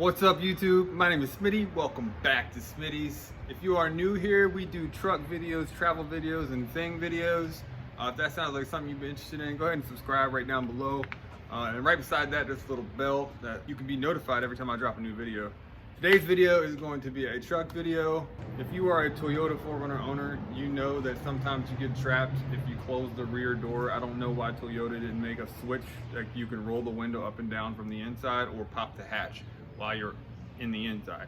What's up YouTube? My name is Smitty. Welcome back to Smitheys. If you are new here, we do truck videos, travel videos, and thing videos. If that sounds like something you'd be interested in, go ahead and subscribe right down below. And right beside that, there's a little bell that you can be notified every time I drop a new video. Today's video is going to be a truck video. If you are a Toyota 4Runner owner, you know that sometimes you get trapped if you close the rear door. I don't know why Toyota didn't make a switch that you can roll the window up and down from the inside or pop the hatch while you're in the inside.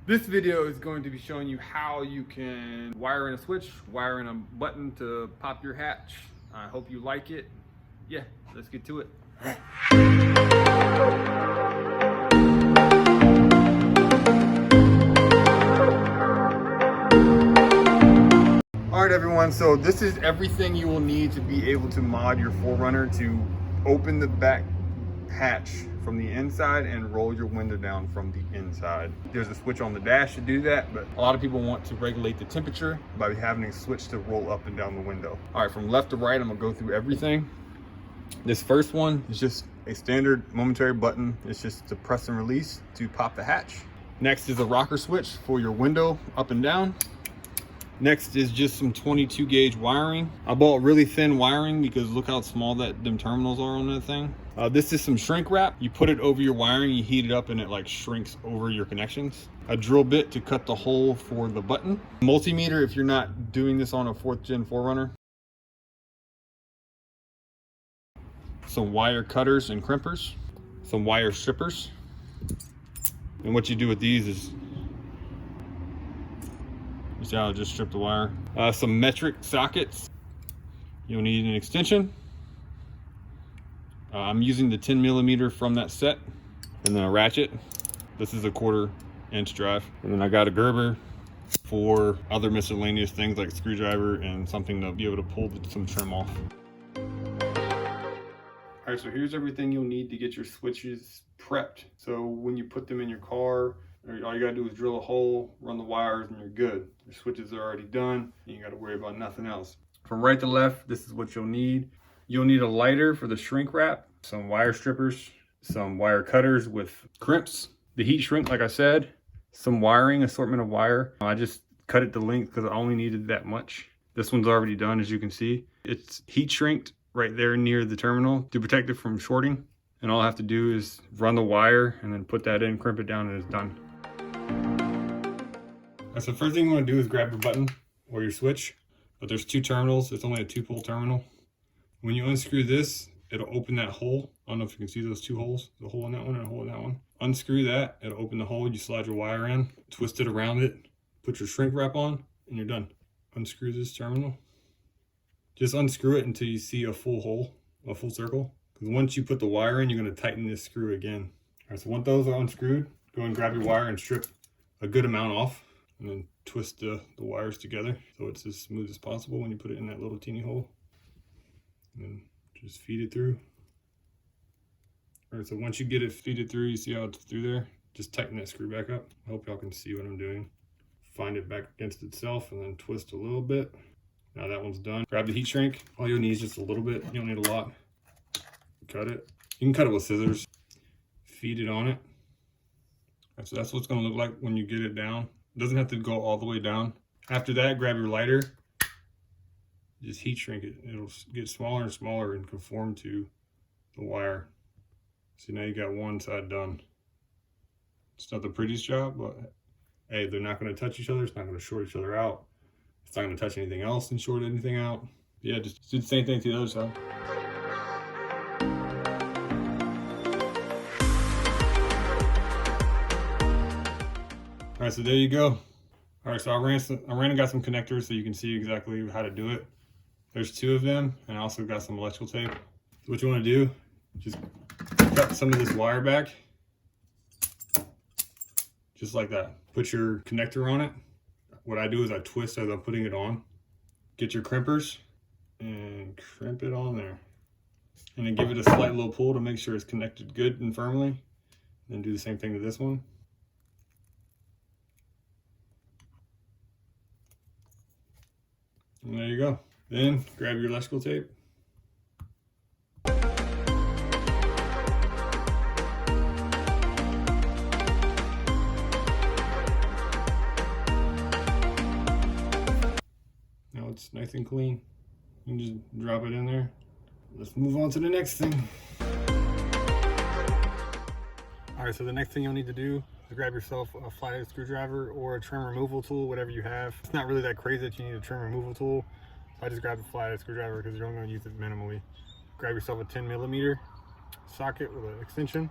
This video is going to be showing you how you can wire in a switch, wire in a button to pop your hatch. I hope you like it. Yeah, let's get to it. All right, everyone, so this is everything you will need to be able to mod your 4Runner to open the back hatch from the inside and roll your window down from the inside. There's a switch on the dash to do that, but a lot of people want to regulate the temperature by having a switch to roll up and down the window. All right, from left to right, I'm gonna go through everything. This first one is just a standard momentary button. It's just to press and release to pop the hatch. Next is a rocker switch for your window up and down. Next is just some 22 gauge wiring. I bought really thin wiring because look how small them terminals are on that thing. This is some shrink wrap. You put it over your wiring, you heat it up, and it like shrinks over your connections. A drill bit to cut the hole for the button. Multimeter if you're not doing this on a 4th gen 4Runner. Some wire cutters and crimpers. Some wire strippers. And what you do with these is, you see how I just stripped the wire. Some metric sockets. You'll need an extension. I'm using the 10mm from that set, and then a ratchet. This is a 1/4 inch drive. And then I got a Gerber for other miscellaneous things like screwdriver and something to be able to pull some trim off. All right, so here's everything you'll need to get your switches prepped. So when you put them in your car, all you gotta do is drill a hole, run the wires, and you're good. Your switches are already done. You ain't gotta worry about nothing else. From right to left, this is what you'll need. You'll need a lighter for the shrink wrap, some wire strippers, some wire cutters with crimps, the heat shrink, like I said, some wiring, assortment of wire. I just cut it to length because I only needed that much. This one's already done, as you can see. It's heat shrinked right there near the terminal to protect it from shorting. And all I have to do is run the wire and then put that in, crimp it down, and it's done. Alright, so first thing you want to do is grab your button or your switch, but there's 2 terminals. It's only a 2-pole terminal. When you unscrew this, it'll open that hole. I don't know if you can see those 2 holes, the hole in that one and a hole in that one. Unscrew that, it'll open the hole. You slide your wire in, twist it around it, put your shrink wrap on, and you're done. Unscrew this terminal. Just unscrew it until you see a full hole, a full circle. Because once you put the wire in, you're going to tighten this screw again. All right, so once those are unscrewed, go and grab your wire and strip a good amount off, and then twist the wires together so it's as smooth as possible when you put it in that little teeny hole. And then just feed it through. All right, so once you get it feeded through, you see how it's through there? Just tighten that screw back up. I hope y'all can see what I'm doing. Find it back against itself and then twist a little bit. Now that one's done. Grab the heat shrink. All you'll need is just a little bit. You don't need a lot. Cut it. You can cut it with scissors. Feed it on it. Right, so that's what it's going to look like when you get it down. It doesn't have to go all the way down. After that, grab your lighter. Just heat shrink it. It'll get smaller and smaller and conform to the wire. So now you got one side done. It's not the prettiest job, but hey, they're not going to touch each other. It's not going to short each other out. It's not going to touch anything else and short anything out. Yeah, just do the same thing to the other side. All right, so there you go. All right, so I ran and got some connectors so you can see exactly how to do it. There's 2 of them, and I also got some electrical tape. So what you want to do, just cut some of this wire back, just like that. Put your connector on it. What I do is I twist as I'm putting it on. Get your crimpers and crimp it on there. And then give it a slight little pull to make sure it's connected good and firmly. And then do the same thing to this one. And there you go. Then grab your electrical tape. nice and clean. You can just drop it in there. Let's move on to the next thing. All right, so the next thing you'll need to do is grab yourself a flathead screwdriver or a trim removal tool, whatever you have. It's not really that crazy that you need a trim removal tool. I just grabbed a flathead screwdriver because you're only going to use it minimally. Grab yourself a 10mm socket with an extension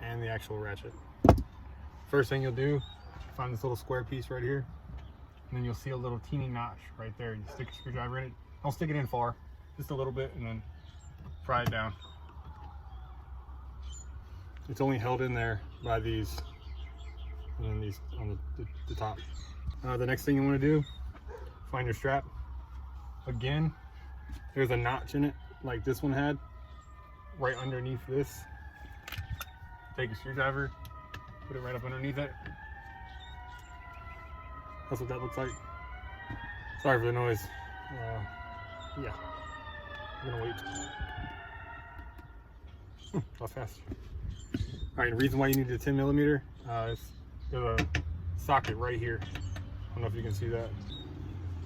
and the actual ratchet. First thing you'll do, find this little square piece right here, and then you'll see a little teeny notch right there. You stick a screwdriver in it. Don't stick it in far, just a little bit, and then pry it down. It's only held in there by these, and then these on the top. The next thing you want to do, find your strap. Again, there's a notch in it, like this one had, right underneath this. Take a screwdriver, put it right up underneath it. That's what that looks like. Sorry for the noise. Yeah, I'm gonna wait. That was fast. All right, the reason why you need the 10mm is there's a socket right here. I don't know if you can see that.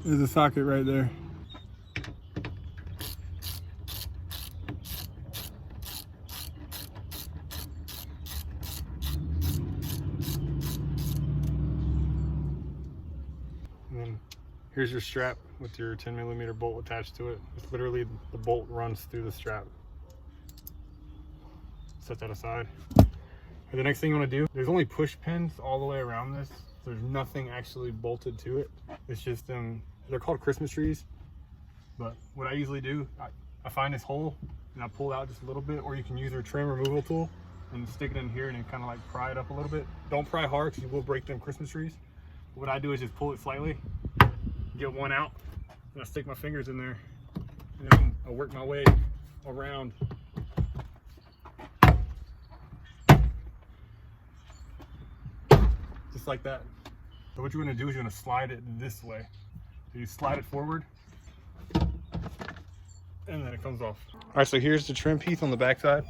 There's a socket right there. And then here's your strap with your 10mm bolt attached to it. It's literally, the bolt runs through the strap. Set that aside. And the next thing you want to do, there's only push pins all the way around this. So there's nothing actually bolted to it. It's just they're called Christmas trees. But what I usually do, I find this hole and I pull out just a little bit, or you can use your trim removal tool and stick it in here and then kind of like pry it up a little bit. Don't pry hard because you will break them Christmas trees. What I do is just pull it slightly, get one out, and I stick my fingers in there, and then I work my way around. Just like that. So what you're going to do is you're going to slide it this way. So you slide it forward, and then it comes off. All right, so here's the trim piece on the back side.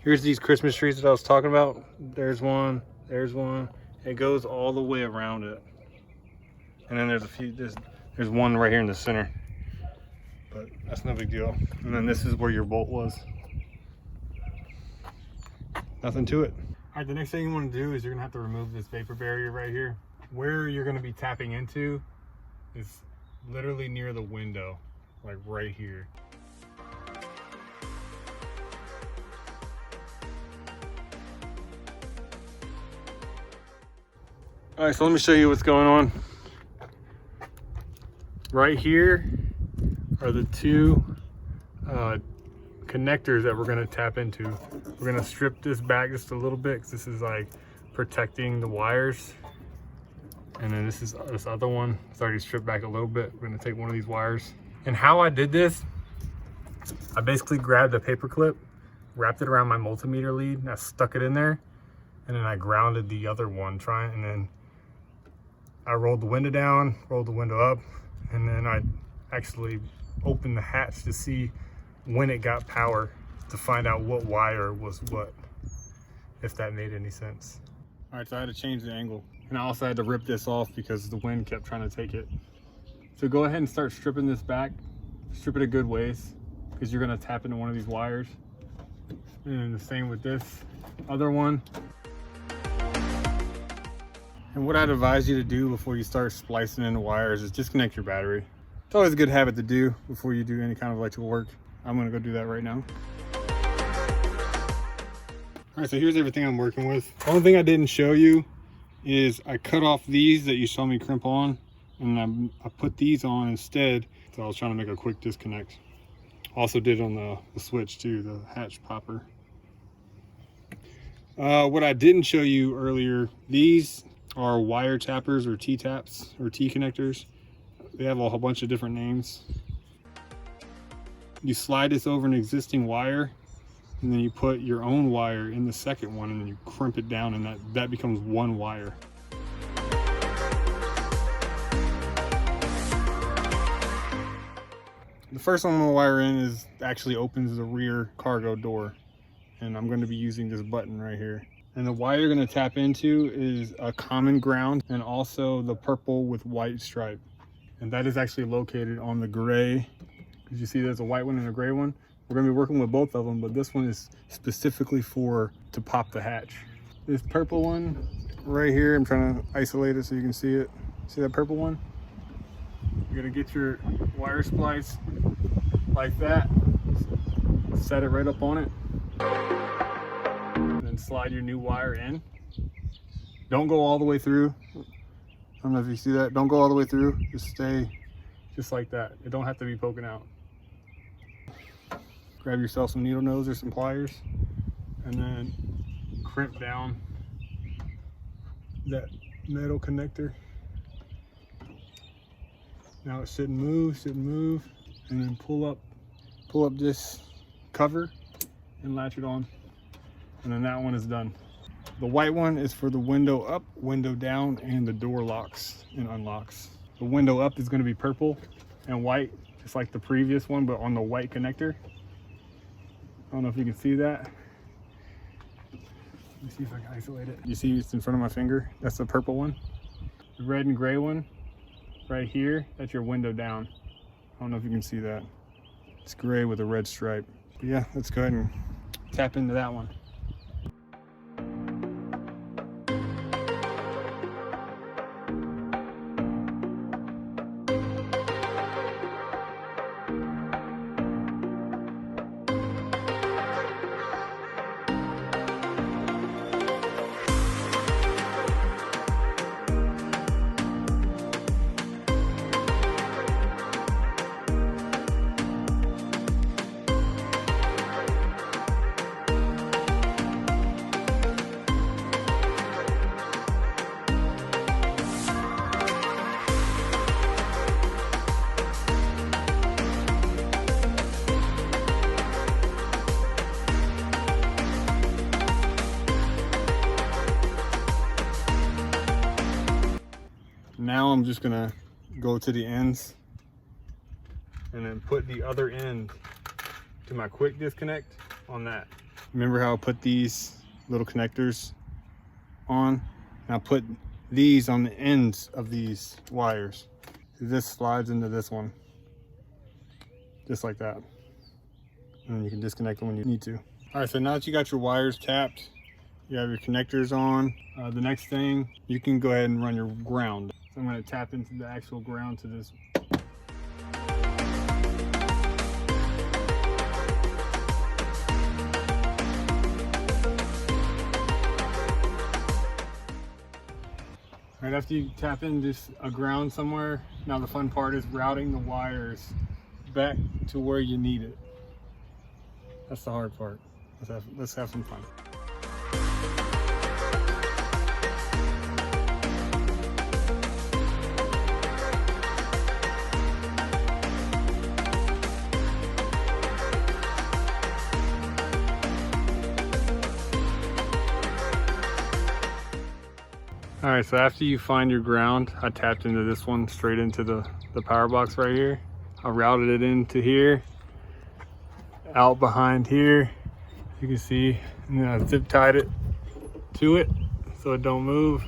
Here's these Christmas trees that I was talking about. There's one, there's one. It goes all the way around it. And then there's a few, there's one right here in the center. But that's no big deal. And then this is where your bolt was. Nothing to it. All right, the next thing you want to do is you're gonna have to remove this vapor barrier right here. Where you're gonna be tapping into is literally near the window, like right here. All right, so let me show you what's going on. Right here are the two connectors that we're gonna tap into. We're gonna strip this back just a little bit because this is like protecting the wires. And then this other one, it's already stripped back a little bit. We're gonna take one of these wires. And how I did this, I basically grabbed a paper clip, wrapped it around my multimeter lead, and I stuck it in there. And then I grounded the other one, and then I rolled the window down, rolled the window up, and then I actually opened the hatch to see when it got power to find out what wire was what, if that made any sense. All right, so I had to change the angle. And I also had to rip this off because the wind kept trying to take it. So go ahead and start stripping this back. Strip it a good ways because you're gonna tap into one of these wires. And then the same with this other one. And what I'd advise you to do before you start splicing in the wires is disconnect your battery. It's always a good habit to do before you do any kind of electrical work. I'm gonna go do that right now. All right, so here's everything I'm working with. The only thing I didn't show you is I cut off these that you saw me crimp on, and I put these on instead. So I was trying to make a quick disconnect. Also did on the switch too, the hatch popper. What I didn't show you earlier, these are wire tappers or T-taps or T-connectors. They have a whole bunch of different names. You slide this over an existing wire, and then you put your own wire in the second one, and then you crimp it down, and that becomes one wire. The first one I'm gonna wire in actually opens the rear cargo door, and I'm going to be using this button right here. And the wire you're going to tap into is a common ground and also the purple with white stripe. and that is actually located on the gray. As you see, there's a white one and a gray one. We're gonna be working with both of them, but this one is specifically to pop the hatch. This purple one right here, I'm trying to isolate it so you can see it. See that purple one? You're gonna get your wire splice like that, set it right up on it, and then slide your new wire in. Don't go all the way through. I don't know if you see that. Don't go all the way through. Just stay just like that. It don't have to be poking out. Grab yourself some needle nose or some pliers, and then crimp down that metal connector. Now it shouldn't move, and then pull up this cover and latch it on, and then that one is done. The white one is for the window up, window down, and the door locks and unlocks. The window up is going to be purple and white, just like the previous one, but on the white connector. I don't know if you can see that. Let me see if I can isolate it. You see it's in front of my finger? That's the purple one. The red and gray one right here, that's your window down. I don't know if you can see that. It's gray with a red stripe. But yeah, let's go ahead and tap into that one. Now I'm just gonna go to the ends and then put the other end to my quick disconnect on that. Remember how I put these little connectors on? Now put these on the ends of these wires. This slides into this one, just like that. And you can disconnect them when you need to. All right, so now that you got your wires tapped, you have your connectors on, the next thing, you can go ahead and run your ground. So I'm going to tap into the actual ground to this. Right after you tap in a ground somewhere, now the fun part is routing the wires back to where you need it. That's the hard part. Let's have some fun. All right, so after you find your ground, I tapped into this one straight into the power box right here. I routed it into here, out behind here, you can see, and then I zip tied it to it so it don't move.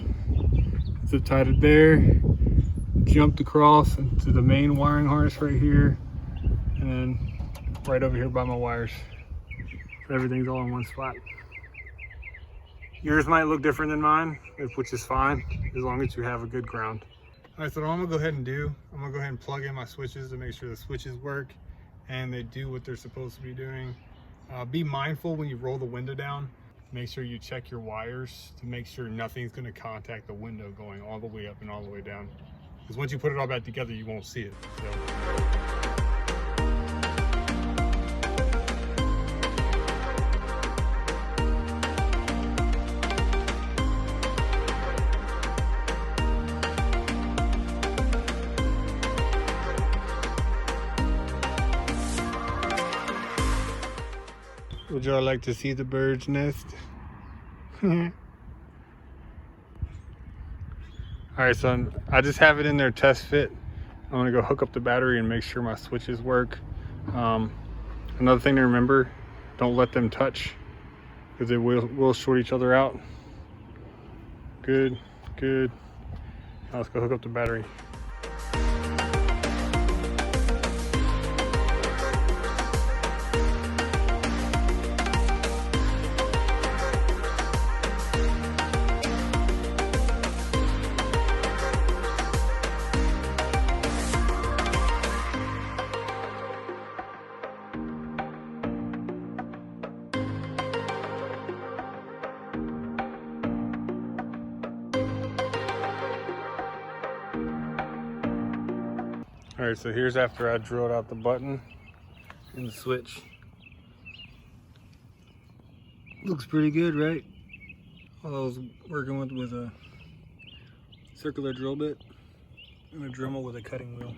Zip tied it there, jumped across into the main wiring harness right here, and then right over here by my wires. So everything's all in one spot. Yours might look different than mine, which is fine, as long as you have a good ground. All right, so what I'm gonna go ahead and do, I'm gonna go ahead and plug in my switches to make sure the switches work and they do what they're supposed to be doing. Be mindful when you roll the window down. Make sure you check your wires to make sure nothing's gonna contact the window going all the way up and all the way down. Because once you put it all back together, you won't see it. So. Would y'all like to see the bird's nest? All right, so I just have it in there test fit. I'm gonna go hook up the battery and make sure my switches work. Another thing to remember, don't let them touch because they will short each other out. Good, good. Now let's go hook up the battery. All right, so here's after I drilled out the button and the switch. Looks pretty good, right? All I was working with was a circular drill bit and a Dremel with a cutting wheel.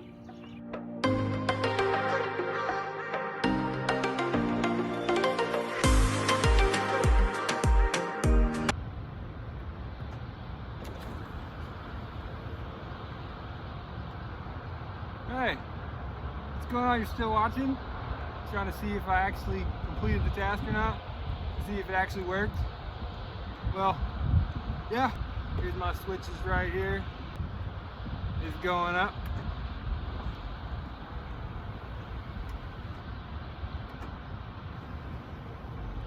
Hey, what's going on? You're still watching? Trying to see if I actually completed the task or not. See if it actually worked. Well, yeah, here's my switches right here. It's going up.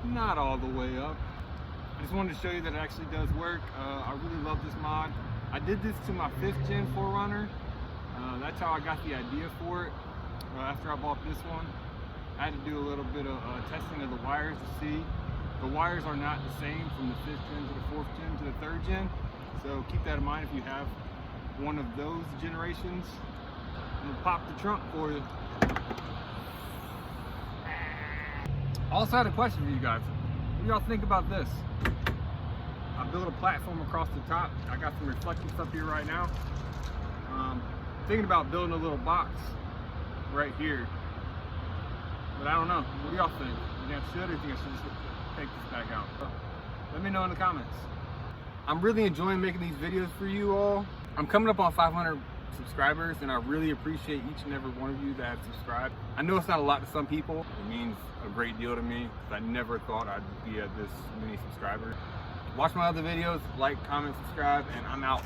Not all the way up. I just wanted to show you that it actually does work. I really love this mod. I did this to my 5th gen 4Runner. That's how I got the idea for it. After I bought this one, I had to do a little bit of testing of the wires to see. The wires are not the same from the 5th gen to the 4th gen to the 3rd gen. So keep that in mind if you have one of those generations. I'm gonna pop the trunk for you. I also had a question for you guys. What do y'all think about this? I built a platform across the top. I got some reflectance up here right now. Thinking about building a little box right here. But I don't know. What do y'all think? You think I should, or do you think I should just take this back out? Let me know in the comments. I'm really enjoying making these videos for you all. I'm coming up on 500 subscribers, and I really appreciate each and every one of you that have subscribed. I know it's not a lot to some people. It means a great deal to me, because I never thought I'd be at this many subscribers. Watch my other videos, like, comment, subscribe, and I'm out.